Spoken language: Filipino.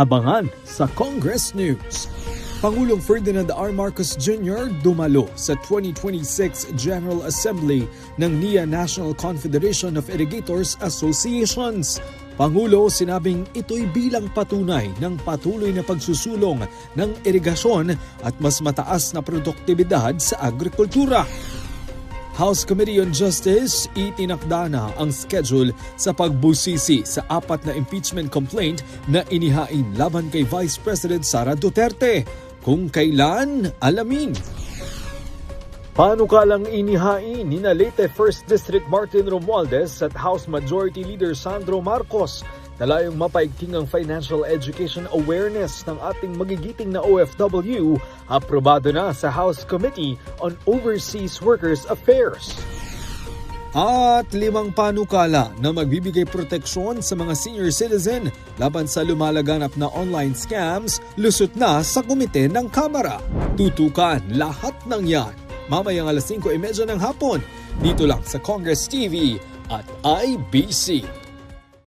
Abangan sa Congress News. Pangulong Ferdinand R. Marcos Jr. dumalo sa 2026 General Assembly ng NIA National Confederation of Irrigators Associations. Pangulo sinabing ito'y bilang patunay ng patuloy na pagsusulong ng irigasyon at mas mataas na produktibidad sa agrikultura. House Committee on Justice itinakda na ang schedule sa pagbusisi sa 4 na impeachment complaint na inihain laban kay Vice President Sara Duterte. Kung kailan, alamin. Panukalang inihain ni Leyte 1st District Martin Romualdez at House Majority Leader Sandro Marcos na layong mapaigting ang financial education awareness ng ating magigiting na OFW, aprobado na sa House Committee on Overseas Workers Affairs. At 5 panukala na magbibigay proteksyon sa mga senior citizen laban sa lumalaganap na online scams lusot na sa komite ng Kamara. Tutukan lahat ng yan mamayang alas 5:30 ng hapon dito lang sa Congress TV at IBC.